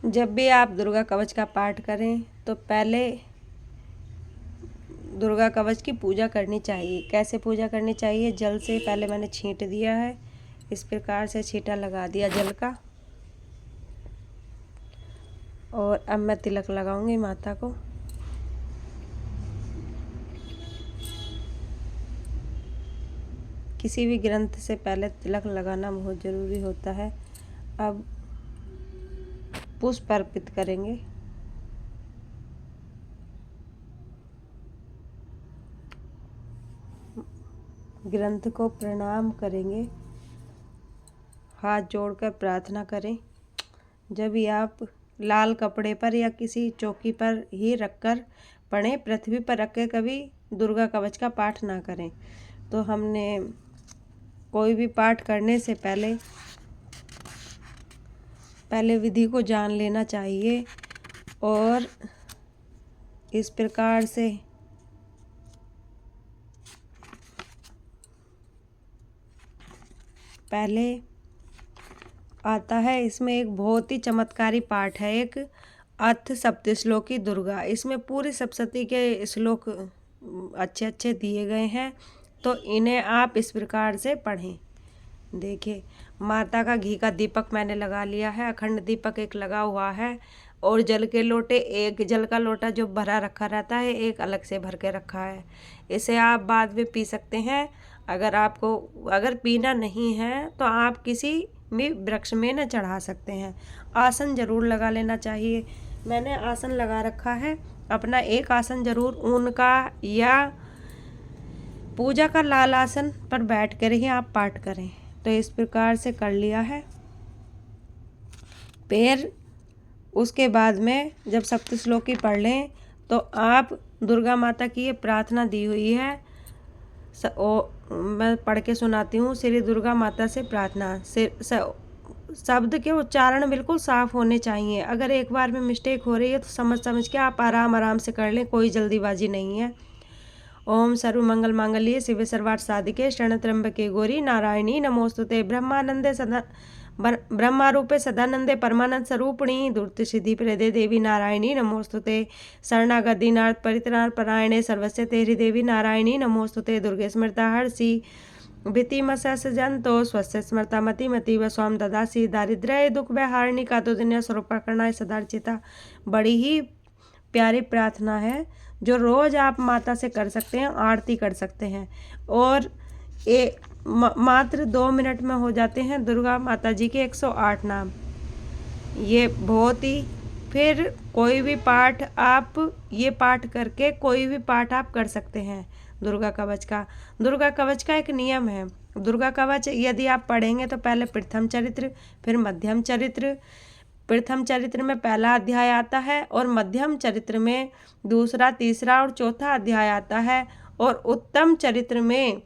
जब भी आप दुर्गा कवच का पाठ करें तो पहले दुर्गा कवच की पूजा करनी चाहिए। कैसे पूजा करनी चाहिए? जल से पहले मैंने छींट दिया है, इस प्रकार से छींटा लगा दिया जल का। और अब मैं तिलक लगाऊंगी माता को। किसी भी ग्रंथ से पहले तिलक लगाना बहुत ज़रूरी होता है। अब पुष्प अर्पित करेंगे। ग्रंथ को प्रणाम करेंगे, हाथ जोड़कर प्रार्थना करें। जब भी आप लाल कपड़े पर या किसी चौकी पर ही रखकर पढ़ें, पृथ्वी पर रख के कभी दुर्गा कवच का पाठ ना करें। तो हमने कोई भी पाठ करने से पहले विधि को जान लेना चाहिए और इस प्रकार से पहले आता है। इसमें एक बहुत ही चमत्कारी पाठ है, एक अथ सप्तश्लोकी दुर्गा। इसमें पूरी सप्तशती के श्लोक अच्छे अच्छे दिए गए हैं, तो इन्हें आप इस प्रकार से पढ़ें। देखिए, माता का घी का दीपक मैंने लगा लिया है, अखंड दीपक एक लगा हुआ है। और जल के लोटे, एक जल का लोटा जो भरा रखा रहता है, एक अलग से भर के रखा है। इसे आप बाद में पी सकते हैं। अगर पीना नहीं है तो आप किसी भी वृक्ष में न चढ़ा सकते हैं। आसन जरूर लगा लेना चाहिए। मैंने आसन लगा रखा है। अपना एक आसन जरूर ऊन का या पूजा का लाल आसन पर बैठ कर ही आप पाठ करें। तो इस प्रकार से कर लिया है। फिर उसके बाद में जब सप्तश्लोकी पढ़ लें तो आप दुर्गा माता की ये प्रार्थना दी हुई है, मैं पढ़ के सुनाती हूँ। श्री दुर्गा माता से प्रार्थना। शब्द के उच्चारण बिल्कुल साफ होने चाहिए। अगर एक बार में मिस्टेक हो रही है तो समझ के आप आराम से कर लें, कोई जल्दीबाजी नहीं है। ओम सर्वमंगल मांगल्ये शिवे सर्वार्थ साधिके शरण्ये त्र्यंबके गौरी नारायणी नमोस्तुते। ब्रह्मारूपे सदानंदे परमानंद स्वरूपिणी धूर्त सिद्धि प्रदे देवी नारायणी नमोस्तुते। शरणागत दीनार्थ परित्राण परायणे सर्वस्य तेरी देवी नारायणी नमोस्तुते। दुर्गे स्मृता हर्षि भीतिमसजंतो स्वस्य स्मृता मति व स्वाम ददासी। दारिद्र्य दुख व्यहारिणी का तो दुनिया स्वरूपकरणाय सदार्चिता। बड़ी ही प्यारी प्रार्थना है जो रोज आप माता से कर सकते हैं, आरती कर सकते हैं। और मात्र 2 मिनट में हो जाते हैं दुर्गा माता जी के 108 नाम। ये बहुत ही, फिर कोई भी पाठ आप ये पाठ करके कोई भी पाठ आप कर सकते हैं दुर्गा कवच का। दुर्गा कवच का एक नियम है। दुर्गा कवच यदि आप पढ़ेंगे तो पहले प्रथम चरित्र, फिर मध्यम चरित्र। प्रथम चरित्र में पहला अध्याय आता है और मध्यम चरित्र में दूसरा, तीसरा और चौथा अध्याय आता है। और उत्तम चरित्र में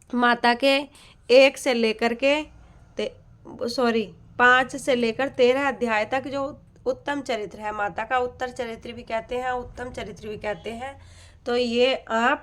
माता के 1 से लेकर के 5 से लेकर 13 अध्याय तक जो उत्तम चरित्र है माता का, उत्तर चरित्र भी कहते हैं, उत्तम चरित्र भी कहते हैं। तो ये आप